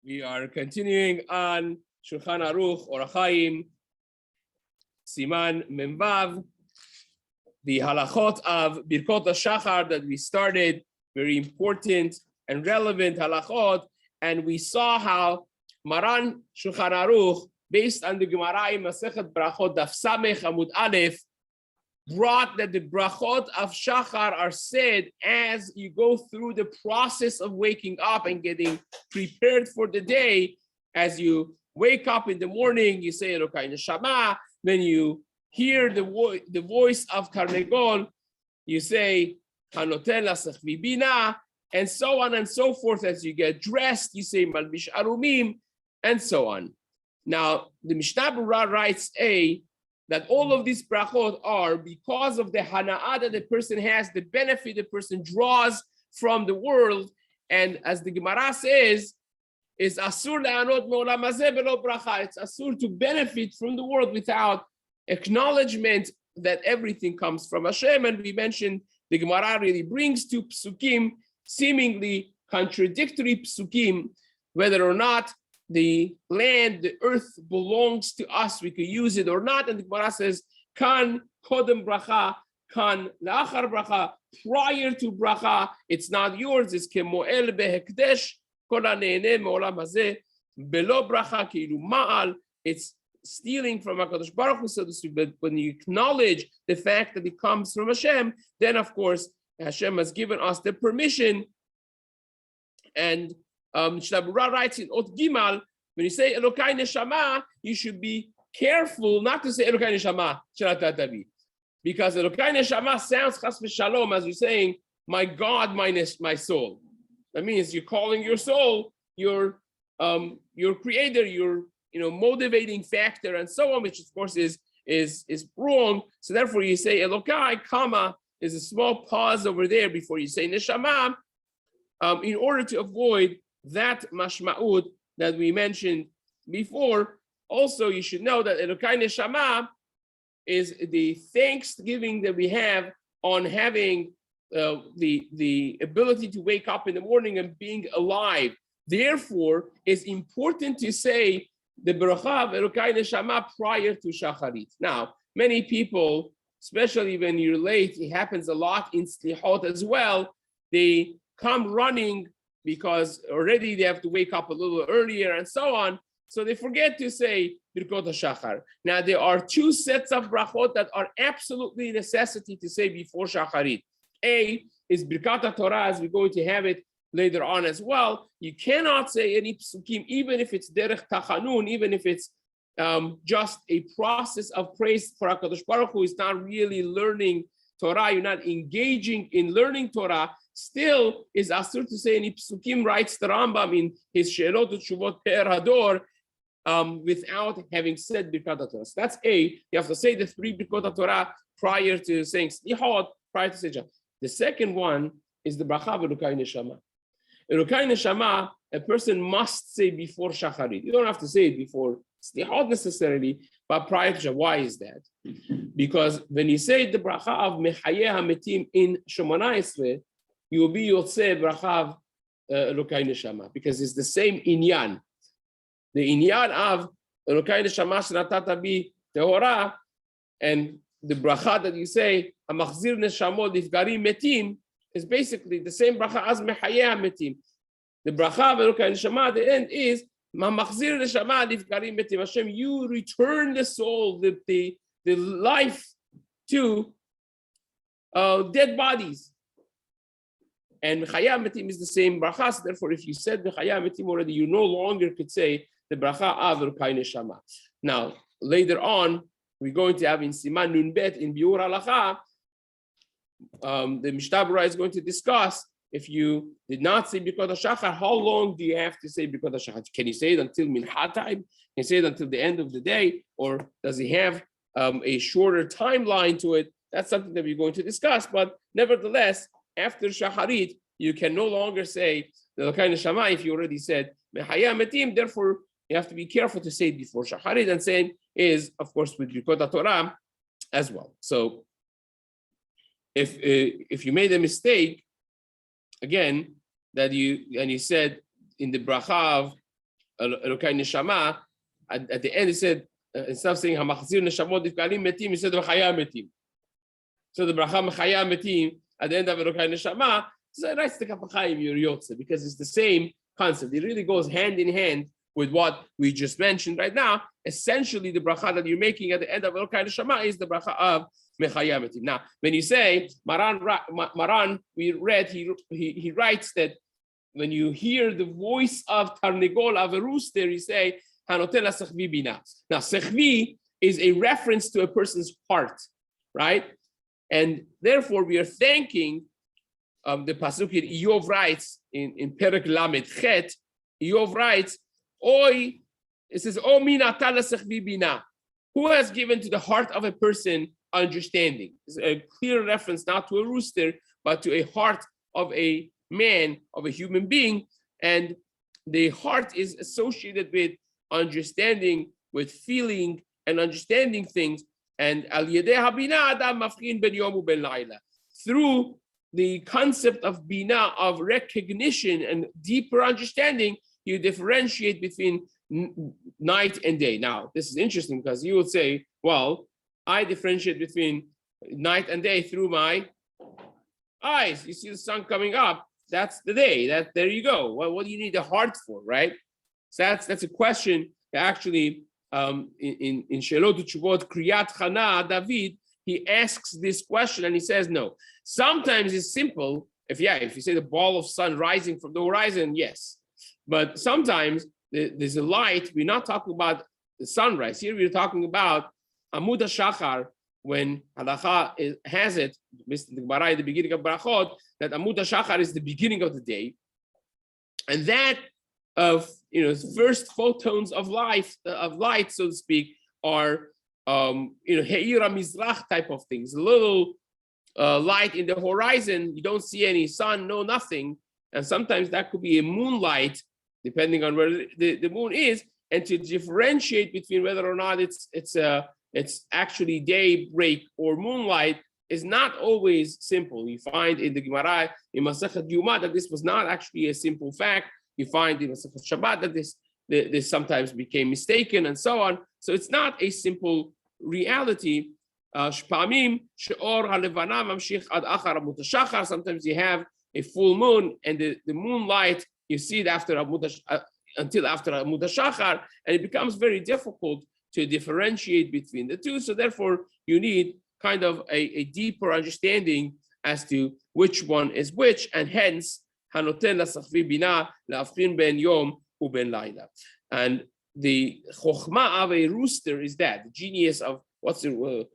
We are continuing on Shulchan Aruch Orach Chaim, Siman Memvav, the halachot of Birkot HaShachar that we started, very important and relevant halachot, and we saw how Maran Shulchan Aruch, based on the Gemara in Masechet Brachot Daf Samech Amud Aleph, brought that the brachot of Shachar are said as you go through the process of waking up and getting prepared for the day. As you wake up in the morning, you say Elokai Neshama. Then you hear the voice of Karnegol, you say Hanoten Lasech Vibina, and so on and so forth. As you get dressed, you say Malbish Arumim, and so on. Now, the Mishna Berurah writes that all of these brachot are because of the hana'ah that the person has, the benefit the person draws from the world. And as the Gemara says, is asur le'anot me'olam hazeh belo bracha. It's asur to benefit from the world without acknowledgement that everything comes from Hashem. And we mentioned the Gemara really brings two psukim, seemingly contradictory psukim, whether or not the land, the earth belongs to us, we could use it or not. And the Gemara says, kan kodem bracha, kan la'achar bracha, prior to bracha, it's not yours, it's kemoel behekdesh, kol ha'ne'eneh me'olam hazeh, belo bracha keilu ma'al, it's stealing from HaKadosh Baruch Hu, so to speak. But when you acknowledge the fact that it comes from Hashem, then of course, Hashem has given us the permission. And Mishna Berurah writes in Ot Gimal, when you say Elokai Neshama, you should be careful not to say Elokai Neshama, because Elokai Neshama sounds chas v'shalom as you're saying, my God, my soul. That means you're calling your soul your creator, your motivating factor, and so on, which of course is wrong. So therefore, you say Elokai, comma, is a small pause over there before you say Neshama, in order to avoid that mashma'ud that we mentioned before. Also, you should know that Elokai Neshama is the thanksgiving that we have on having the ability to wake up in the morning and being alive. Therefore, it's important to say the bracha of Elokai Neshama prior to Shacharit. Now, many people, especially when you're late, it happens a lot in Slihot as well, they come running because already they have to wake up a little earlier and so on. So they forget to say Birkot HaShachar. Now, there are two sets of brachot that are absolutely necessity to say before Shacharit. A is Birkat HaTorah, as we're going to have it later on as well. You cannot say any psukim, even if it's derech tachanun, even if it's just a process of praise for HaKadosh Baruch Hu. Is not really learning Torah. You're not engaging in learning Torah. Still is asur to say any psukim, writes the Rambam in his She'elot Utshuvot Per Hador, without having said Birkat HaTorah. So that's A. You have to say the three Birkot HaTorah prior to saying Slihot, prior to saying. The second one is the bracha of Elokai Neshama. Elokai Neshama, a person must say before Shacharit. You don't have to say it before Slihot necessarily, but prior to Shacharit. Why is that? Because when you say the bracha of Mechayeh HaMetim in Shemona Esrei, you will be Yotzei bracha of Elokai Neshama, because it's the same inyan. The inyan of Elokai Neshama Shenatata Bi Tehora, and the bracha that you say, Hamachzir Neshamot Nifgarim Metim, is basically the same bracha as Mechayeh HaMetim. The bracha of Elokai Neshama at the end is Hamachzir Neshama Nifgarim Metim. Hashem, you return the soul, the life to dead bodies. And Mechayeh HaMetim is the same bracha. So therefore, if you said Mechayeh HaMetim already, you no longer could say the bracha of Elokai Neshama. Now, later on, we're going to have in Siman Nun Bet in Biur Halacha, the Mishna Berurah is going to discuss, if you did not say Birkot HaShachar, how long do you have to say Birkot HaShachar? Can you say it until Mincha time? Can you say it until the end of the day? Or does he have a shorter timeline to it? That's something that we're going to discuss. But nevertheless, after Shacharit, you can no longer say the Elokai Neshama if you already said Mechayeh HaMetim. Therefore, you have to be careful to say it before Shacharit, and same is, of course, with Birkot HaTorah as well. So, if you made a mistake, again, that you said in the bracha of Elokai Neshama. At the end, he said, instead of saying Hamachzir Neshamot Difkalim Metim, he said Mechaya Metim. So the bracha Mechaya Metim at the end of Elokai Neshama, so writes the Kapachayim Yotze, because it's the same concept. It really goes hand in hand with what we just mentioned right now. Essentially, the bracha that you're making at the end of Elokai Neshama is the bracha of Mechaya Metim. Now, when you say Maran, we read he writes that when you hear the voice of Tarnegol of a rooster, you say Hanotel Sechvi Bina. Now, Sechvi is a reference to a person's heart, right? And therefore, we are thanking the pasuk here. Iyov writes in Perek Lamed Chet. Iyov writes, "Oy," it says, "O mina tala sechvi bina." Who has given to the heart of a person understanding? It's a clear reference not to a rooster, but to a heart of a man, of a human being, and the heart is associated with understanding, with feeling and understanding things. And al yedei habina adam mafkin ben yom uben laila. Through the concept of bina, of recognition and deeper understanding, you differentiate between night and day. Now, this is interesting because you would say, well, I differentiate between night and day through my eyes. You see the sun coming up, that's the day. There you go. Well, what do you need the heart for, right? So that's a question that actually in Shelot Utshuvot Kriyat Chana David, he asks this question and he says, no. Sometimes it's simple. If you say the ball of sun rising from the horizon, yes. But sometimes there's a light. We're not talking about the sunrise. Here we're talking about Amud HaShachar, when Halacha has it, the Gemara at the beginning of Brachot, that Amud HaShachar is the beginning of the day. And that first photons of light, so to speak, are Heira Mizrach type of things. A little light in the horizon, you don't see any sun, no nothing. And sometimes that could be a moonlight, depending on where the moon is. And to differentiate between whether or not it's actually daybreak or moonlight is not always simple. You find in the Gemara, in Masechet Yuma, that this was not actually a simple fact. You find in Masechet Shabbat that this sometimes became mistaken and so on. So it's not a simple reality. Sometimes you have a full moon and the moonlight, you see it until after Amud HaShachar, and it becomes very difficult to differentiate between the two. So therefore, you need kind of a deeper understanding as to which one is which, and hence, Hanoten Lasachvi Bina La'avchin Ben Yom Uben Laila. And the chokhmah of a rooster is that the genius of what's the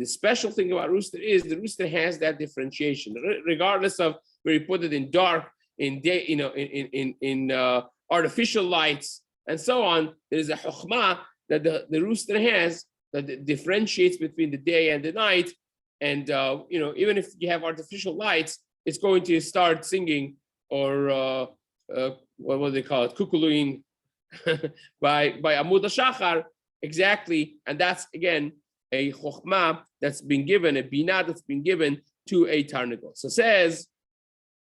special thing about rooster is the rooster has that differentiation, regardless of where you put it, in dark, in day, in artificial lights, and so on. There is a chokhmah that the rooster has that differentiates between the day and the night. And even if you have artificial lights, it's going to start singing, or what do they call it, kukuluying by Amud HaShachar, exactly. And that's again a chokhmah that's been given, a binah that's been given to a tarnegol. So it says,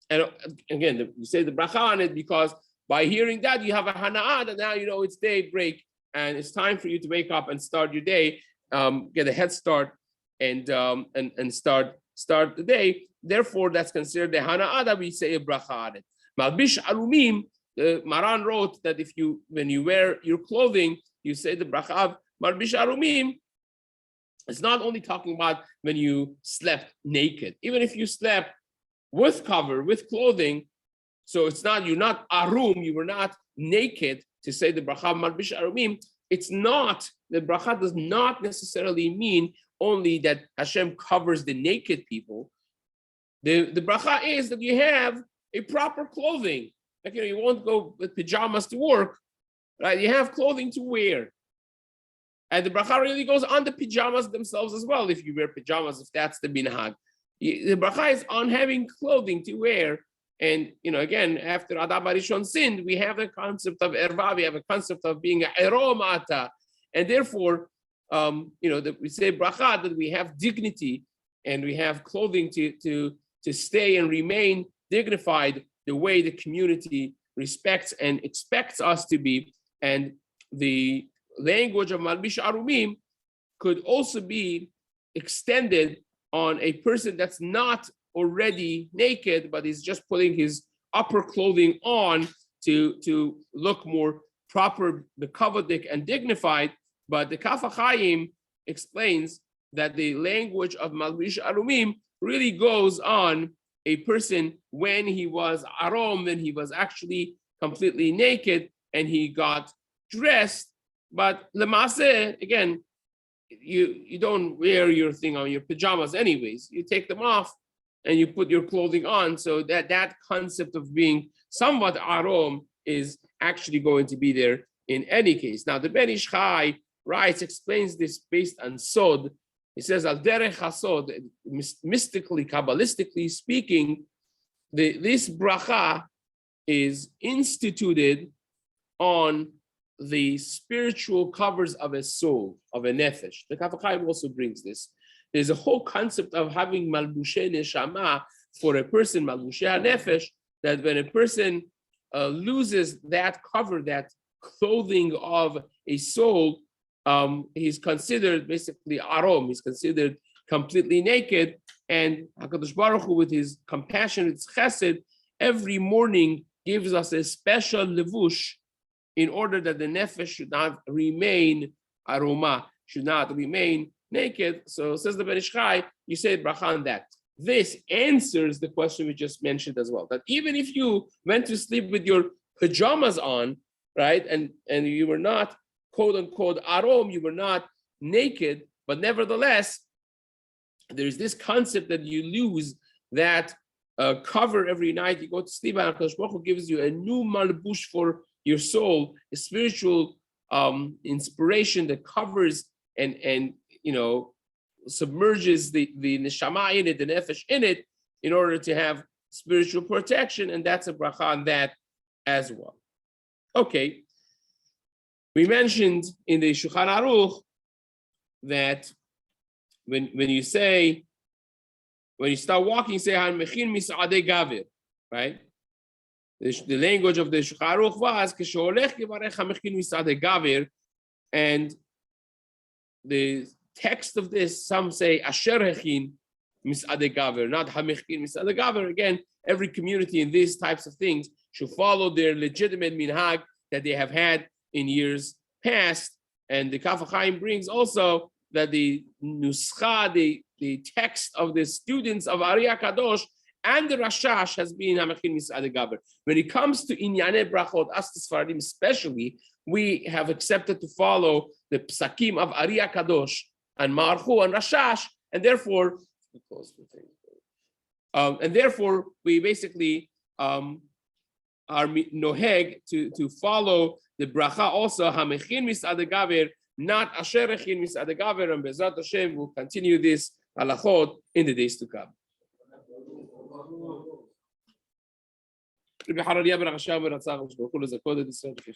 and again, we say the bracha on it because by hearing that you have a hana'ah that now you know it's daybreak and it's time for you to wake up and start your day, get a head start and start the day. Therefore, that's considered the hana'ah that we say a bracha on it. Malbish alumim, the Maran wrote that when you wear your clothing, you say the bracha of Malbish alumim. It's not only talking about when you slept naked, even if you slept with cover, with clothing. So you're not arum, you were not naked to say the bracha malbish arumim. It's not, the bracha does not necessarily mean only that Hashem covers the naked people. The bracha is that you have a proper clothing. Like, you won't go with pajamas to work, right? You have clothing to wear. And the bracha really goes on the pajamas themselves as well, if you wear pajamas, if that's the minhag. The bracha is on having clothing to wear. And, again, after Adam Arishon sinned, we have a concept of erva, we have a concept of being a eromata. And therefore, we say bracha, that we have dignity and we have clothing to stay and remain dignified the way the community respects and expects us to be. And the language of Malbish Arumim could also be extended on a person that's not already naked, but is just putting his upper clothing on to look more proper, bekavadik, and dignified. But the Kaf HaChaim explains that the language of Malbish Arumim really goes on a person when he was arom, when he was actually completely naked and he got dressed. But lemase, again, you don't wear your thing on your pajamas anyways. You take them off and you put your clothing on. So that concept of being somewhat arom is actually going to be there in any case. Now the Ben Ish Chai writes, explains this based on Sod. He says, Al derech hasod, mystically, kabbalistically speaking, this bracha is instituted on the spiritual covers of a soul, of a nefesh. The Kaf HaChaim also brings this. There's a whole concept of having malbushe neshama for a person, malbushe nefesh, that when a person loses that cover, that clothing of a soul, he's considered basically arom, he's considered completely naked. And HaKadosh Baruch Hu, with his compassionate chesed, every morning gives us a special levush in order that the nefesh should not remain aroma, should not remain naked. So says the Ben Ish Chai, you say bracha on that. This answers the question we just mentioned as well, that even if you went to sleep with your pajamas on, right, and you were not quote unquote arom, you were not naked, but nevertheless, there's this concept that you lose that cover every night you go to sleep, and HaKadosh Baruch Hu gives you a new malbush for your soul, a spiritual inspiration that covers and submerges the neshama in it, the nefesh in it, in order to have spiritual protection, and that's a bracha on that as well. Okay, we mentioned in the Shulchan Aruch that when you start walking, say Han mechin mis'adei gavir, right? The language of the Shulchan Aruch was kesholech yivarech hamechin mis'adei gavir, and the text of this, some say asher hechin mis'adei gavir, not hamechin mis'adei gavir. Again, every community in these types of things should follow their legitimate minhag that they have had in years past. And the Kaf HaChaim brings also that the nuskha, the text of the students of Ari HaKadosh and the Rashash has been Hamechin Mis'adei Gavir. When it comes to Inyanei Brachot, us the Sfaradim especially, we have accepted to follow the Psakim of Ari HaKadosh and Marchu and Rashash, and therefore, we basically are noheg to follow the bracha also Hamechin Mis'adei Gavir, not Asher Echin Mis'adei Gavir, and Bezrat Hashem will continue this halachot in the days to come.